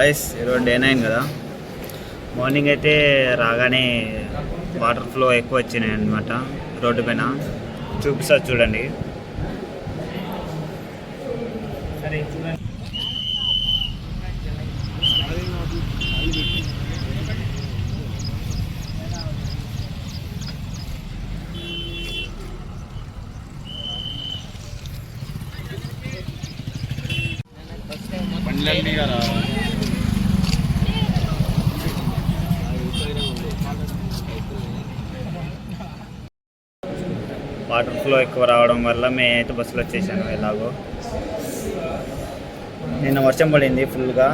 Ice ఈరోజు day 9 కదా. Morning అయితే రాగానే వాటర్ ఫ్లో ఎక్కువ వచ్చినాయి అన్నమాట. రోడ్డు పైన చూపిస్తా చూడండి. బండ్లన్నీ కదా వాటర్ ఫ్లో ఎక్కువ రావడం వల్ల మేమైతే బస్సులో వచ్చేసాను. ఎలాగో నిన్న వర్షం పడింది ఫుల్గా,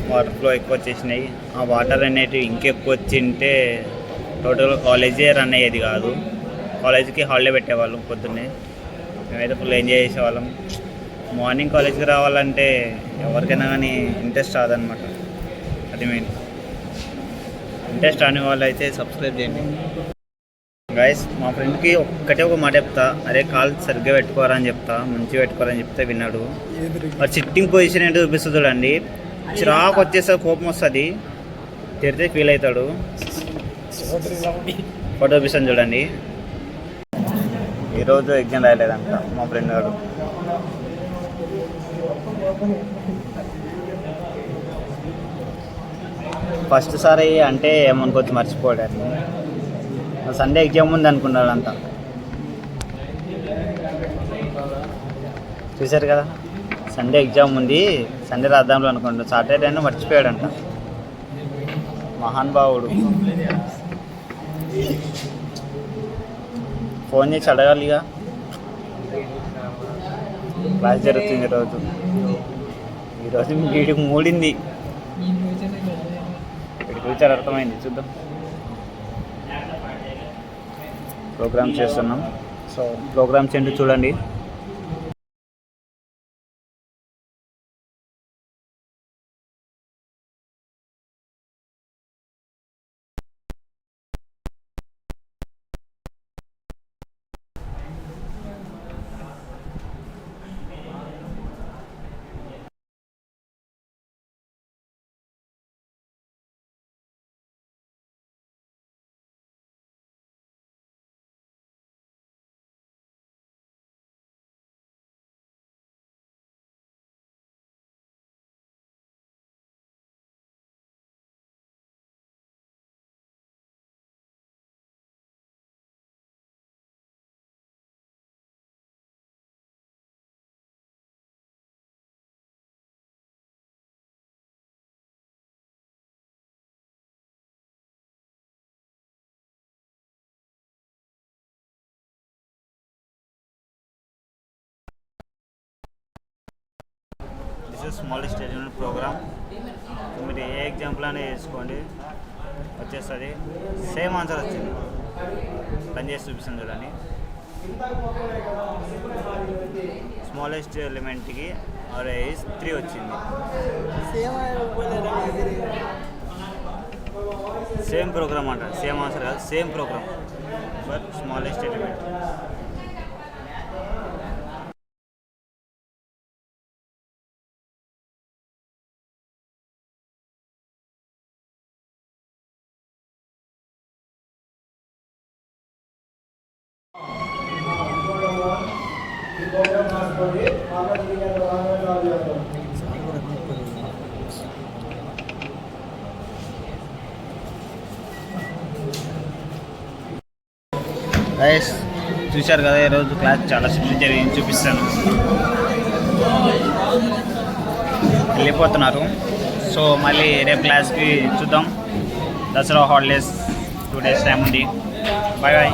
వాటర్ ఫ్లో ఎక్కువ వచ్చేసినాయి. ఆ వాటర్ అనేటివి ఇంకెక్కువ వచ్చింటే టోటల్ కాలేజే రన్ అయ్యేది కాదు. కాలేజీకి హాలిడే పెట్టేవాళ్ళం పొద్దున్నే. మేమైతే ఫుల్ ఎంజాయ్ చేసేవాళ్ళం. మార్నింగ్ కాలేజ్కి రావాలంటే ఎవరికైనా కానీ ఇంట్రెస్ట్ రాదనమాట. అది మెయిన్. ఇంట్రెస్ట్ రాని వాళ్ళు అయితే సబ్స్క్రైబ్ చేయండి గైస్. మా ఫ్రెండ్కి ఒక మాట చెప్తా, అరే కాల్ సరిగ్గా పెట్టుకోరా అని చెప్తా, మంచిగా పెట్టుకోరని చెప్తే విన్నాడు. మరి సిట్టింగ్ పొజిషన్ ఏంటో చూపిస్తుంది చూడండి. చిరాకు వచ్చేసరికి కోపం వస్తుంది, తిరితే ఫీల్ అవుతాడు. ఫోటో చూపిస్తాను చూడండి. ఈరోజు ఎగ్జామ్ రాయలేదంట మా ఫ్రెండ్ గారు. ఫస్ట్ సారి అంటే ఏమనుకోవచ్చు మర్చిపోవడానికి. సండే ఎగ్జామ్ ఉంది అనుకున్నాడు అంతా. చూశారు కదా, సండే ఎగ్జామ్ ఉంది, సండే రాద్దాంలో అనుకుంటాడు. సాటర్డే అయినా మర్చిపోయాడంట మహానుభావుడు. ఫోన్ చేసి అడగాలిగా. క్లాస్ జరుగుతుంది ఈరోజు వీడికి మూడింది. ఫ్యూచర్ అర్థమైంది, చూద్దాం. ప్రోగ్రామ్స్ చేస్తున్నాం. సో ప్రోగ్రామ్స్ ఏంటో చూడండి. Smallest element program. మీరు ఏ ఎగ్జాంపుల్ అనేది వేసుకోండి, వచ్చేస్తుంది. సేమ్ ఆన్సర్ వచ్చింది. రన్ చేసి చూపిస్తాను చూడండి. స్మాలెస్ట్ ఎలిమెంట్కి ఆర్ఏస్ 3 వచ్చింది. సేమ్ ప్రోగ్రామ్ అంట, సేమ్ ఆన్సర్ కాదు, same programme but smallest element. Guys చూశారు కదా, ఈరోజు క్లాస్ చాలా సింపుల్ జరిగింది. చూపిస్తాను. వెళ్ళిపోతున్నారు. సో మళ్ళీ రేపు క్లాస్కి చూద్దాం. దసరా హాలిడేస్ 2 days టైం ఉంది. Bye bye.